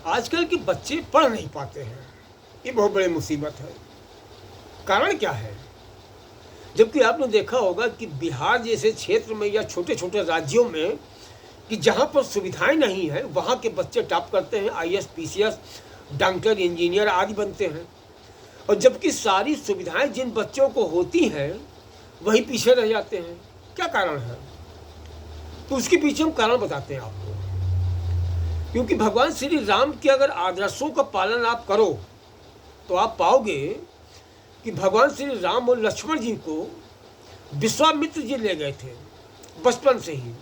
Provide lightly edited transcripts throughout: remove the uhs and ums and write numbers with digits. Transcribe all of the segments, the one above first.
आजकल के बच्चे पढ़ नहीं पाते हैं। ये बहुत बड़ी मुसीबत है। कारण क्या है? जबकि आपने देखा होगा कि बिहार जैसे क्षेत्र में या छोटे छोटे राज्यों में कि जहाँ पर सुविधाएं नहीं है वहाँ के बच्चे टॉप करते हैं, आईएएस पीसीएस डॉक्टर इंजीनियर आदि बनते हैं। और जबकि सारी सुविधाएं जिन बच्चों को होती हैं वही पीछे रह जाते हैं। क्या कारण है? तो उसके पीछे हम कारण बताते हैं आपको। क्योंकि भगवान श्री राम के अगर आदर्शों का पालन आप करो तो आप पाओगे कि भगवान श्री राम और लक्ष्मण जी को विश्वामित्र जी ले गए थे बचपन से ही,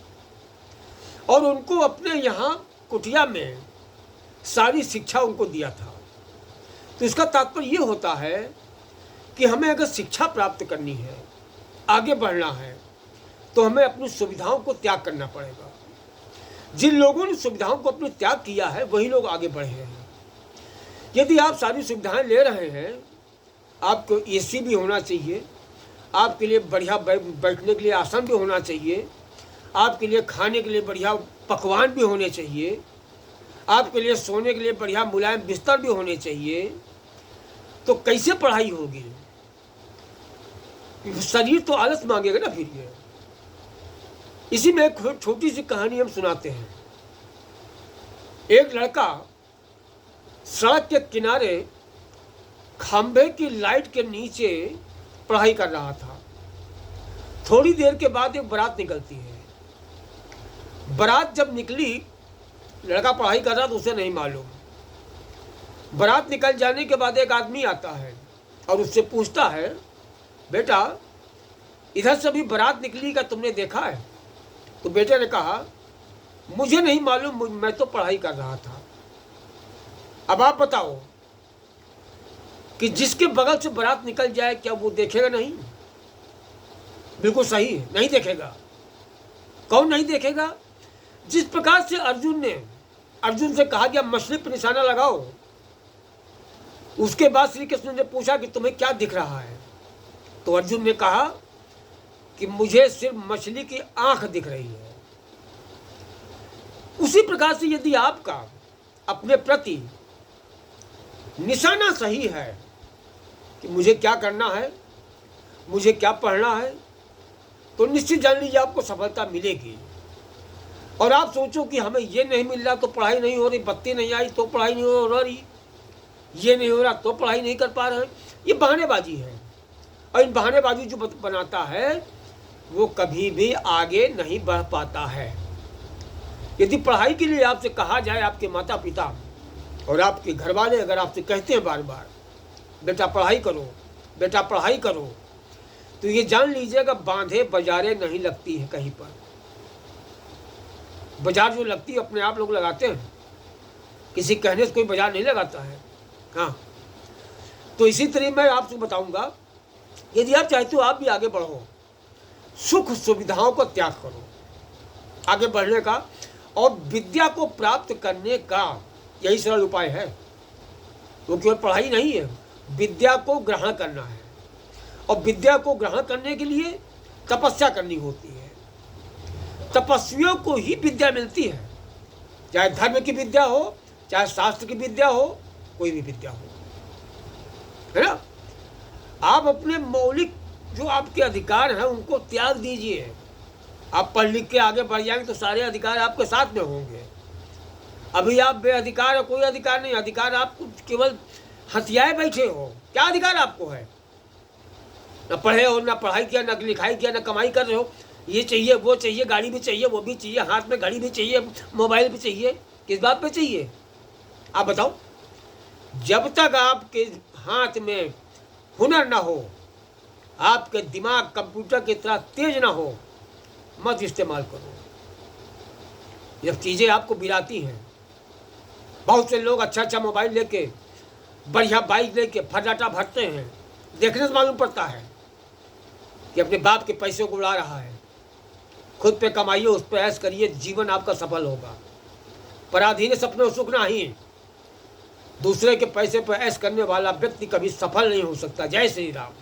और उनको अपने यहाँ कुटिया में सारी शिक्षा उनको दिया था। तो इसका तात्पर्य ये होता है कि हमें अगर शिक्षा प्राप्त करनी है, आगे बढ़ना है, तो हमें अपनी सुविधाओं को त्याग करना पड़ेगा। जिन लोगों ने सुविधाओं को अपने त्याग किया है वही लोग आगे बढ़े हैं। यदि आप सारी सुविधाएं ले रहे हैं, आपको एसी भी होना चाहिए, आपके लिए बढ़िया बैठने के लिए आसन भी होना चाहिए, आपके लिए खाने के लिए बढ़िया पकवान भी होने चाहिए, आपके लिए सोने के लिए बढ़िया मुलायम बिस्तर भी होने चाहिए, तो कैसे पढ़ाई होगी? शरीर तो आलस मांगेगा ना फिर ये। इसी में एक छोटी सी कहानी हम सुनाते हैं। एक लड़का सड़क के किनारे खंभे की लाइट के नीचे पढ़ाई कर रहा था। थोड़ी देर के बाद एक बारात निकलती है। बारात जब निकली, लड़का पढ़ाई कर रहा तो उसे नहीं मालूम। बारात निकल जाने के बाद एक आदमी आता है और उससे पूछता है, बेटा इधर से भी बारात निकली का तुमने देखा है? तो बेटे ने कहा, मुझे नहीं मालूम, मैं तो पढ़ाई कर रहा था। अब आप बताओ कि जिसके बगल से बारात निकल जाए क्या वो देखेगा नहीं? बिल्कुल सही, नहीं देखेगा। कौन नहीं देखेगा? जिस प्रकार से अर्जुन से कहा गया मछली पर निशाना लगाओ, उसके बाद श्री कृष्ण ने पूछा कि तुम्हें क्या दिख रहा है? तो अर्जुन ने कहा कि मुझे सिर्फ मछली की आंख दिख रही है। उसी प्रकार से यदि आपका अपने प्रति निशाना सही है कि मुझे क्या करना है, मुझे क्या पढ़ना है, तो निश्चित जान लीजिए आपको सफलता मिलेगी। और आप सोचो कि हमें ये नहीं मिल रहा तो पढ़ाई नहीं हो रही, बत्ती नहीं आई तो पढ़ाई नहीं हो रही, ये नहीं हो रहा तो पढ़ाई नहीं कर पा रहे, ये बहानेबाजी है। और इन बहानेबाजी जो बनाता है वो कभी भी आगे नहीं बढ़ पाता है। यदि पढ़ाई के लिए आपसे कहा जाए, आपके माता पिता और आपके घर वाले अगर आपसे कहते हैं बार बार, बेटा पढ़ाई करो, बेटा पढ़ाई करो, तो ये जान लीजिएगा बांधे बाजारे नहीं लगती है कहीं पर। बाजार जो लगती है अपने आप लोग लगाते हैं, किसी कहने से कोई बाजार नहीं लगाता है। हाँ, तो इसी तरह मैं आपसे बताऊंगा, यदि आप चाहते हो आप भी आगे बढ़ो, सुख सुविधाओं को त्याग करो आगे बढ़ने का, और विद्या को प्राप्त करने का यही सरल उपाय है। वो केवल पढ़ाई नहीं है, विद्या को ग्रहण करना है। और विद्या को ग्रहण करने के लिए तपस्या करनी होती है। तपस्वियों को ही विद्या मिलती है, चाहे धर्म की विद्या हो, चाहे शास्त्र की विद्या हो, कोई भी विद्या हो, है ना। आप अपने मौलिक जो आपके अधिकार हैं उनको त्याग दीजिए। आप पढ़ लिख के आगे बढ़ जाएंगे तो सारे अधिकार आपके साथ में होंगे। अभी आप बेअधिकार, कोई अधिकार नहीं, अधिकार आपको केवल हथियाए बैठे हो। क्या अधिकार आपको है? न पढ़े हो, न पढ़ाई किया, न लिखाई किया, न कमाई कर रहे हो। ये चाहिए, वो चाहिए, गाड़ी भी चाहिए, वो भी चाहिए, हाथ में घड़ी भी चाहिए, मोबाइल भी चाहिए। किस बात पे चाहिए आप बताओ? जब तक आपके हाथ में हुनर ना हो, आपके दिमाग कंप्यूटर की तरह तेज ना हो, मत इस्तेमाल करो। जब चीज़ें आपको बिराती हैं, बहुत से लोग अच्छा अच्छा मोबाइल लेके, बढ़िया बाइक लेके फटाटा भरते हैं, देखने से मालूम पड़ता है कि अपने बाप के पैसे को उड़ा रहा है। खुद पे कमाइए, उस पर ऐश करिए, जीवन आपका सफल होगा। पराधीन सपने सुख नहीं। दूसरे के पैसे पर ऐश करने वाला व्यक्ति कभी सफल नहीं हो सकता। जय श्री राम।